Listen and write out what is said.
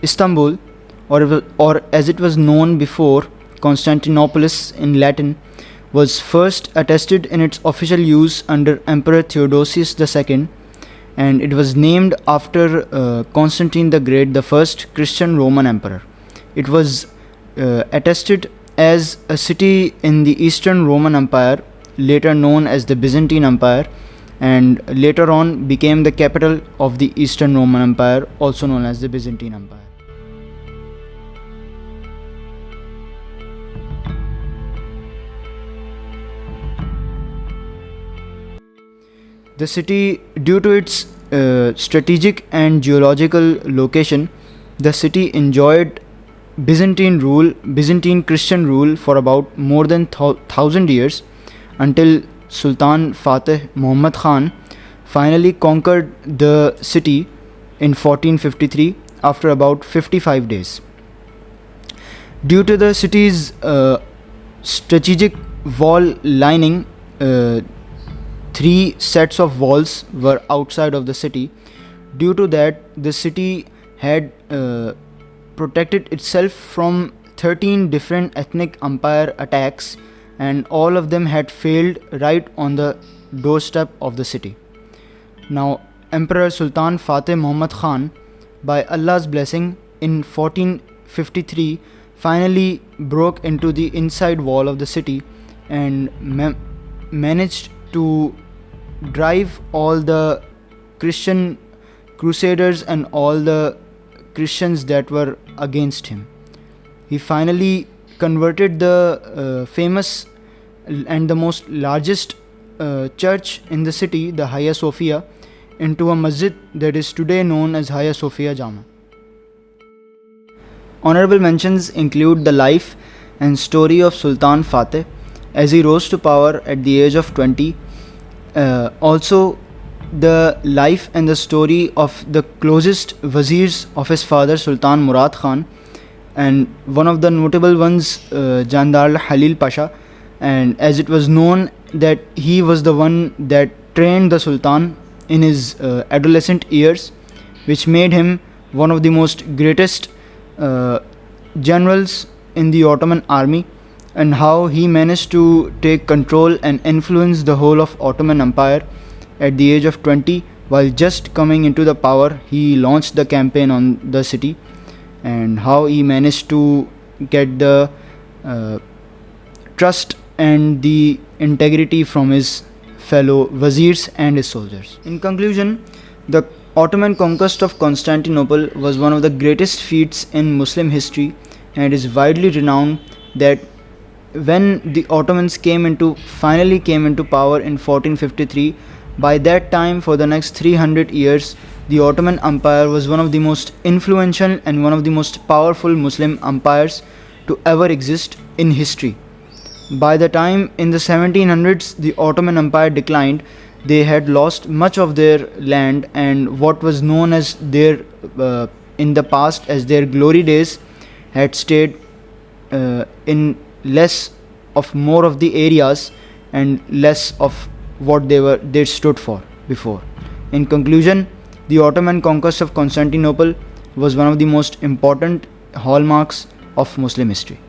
Istanbul, or as it was known before, Constantinopolis in Latin, was first attested in its official use under Emperor Theodosius II, and it was named after Constantine the Great, the first Christian Roman emperor. It was attested as a city in the Eastern Roman Empire, later known as the Byzantine Empire, and later on became the capital of the Eastern Roman Empire, also known as the Byzantine Empire. The city, due to its strategic and geological location, the city enjoyed Byzantine Christian rule for about more than 1000 years, until Sultan Mehmed II finally conquered the city in 1453 after about 55 days. Due to the city's strategic wall lining, 3 sets of walls were outside of the city. Due to that, the city had protected itself from 13 different ethnic empire attacks, and all of them had failed right on the doorstep of the city. Now, Emperor Sultan Mehmed Khan, by Allah's blessing, in 1453 finally broke into the inside wall of the city and managed to drive all the Christian crusaders and all the Christians that were against him. He finally converted the famous and the most largest church in the city, the Hagia Sophia, into a masjid that is today known as Hagia Sophia Jama. Honorable mentions include the life and story of Sultan Fateh as he rose to power at the age of 20. Also, the life and the story of the closest wazirs of his father, Sultan Murad Khan, and one of the notable ones, Jandar Halil Pasha, and as it was known that he was the one that trained the Sultan in his adolescent years, which made him one of the most greatest generals in the Ottoman army, and how he managed to take control and influence the whole of Ottoman Empire at the age of 20. While just coming into the power, he launched the campaign on the city, and how he managed to get the trust and the integrity from his fellow wazirs and his soldiers. In conclusion, the Ottoman conquest of Constantinople was one of the greatest feats in Muslim history, and is widely renowned that when the Ottomans finally came into power in 1453, by that time, for the next 300 years, the Ottoman Empire was one of the most influential and one of the most powerful Muslim empires to ever exist in history. By the time in the 1700s the Ottoman Empire declined, they had lost much of their land, and what was known as their in the past as their glory days had stayed in more of the areas and less of what they stood for before. In conclusion, the Ottoman conquest of Constantinople was one of the most important hallmarks of Muslim history.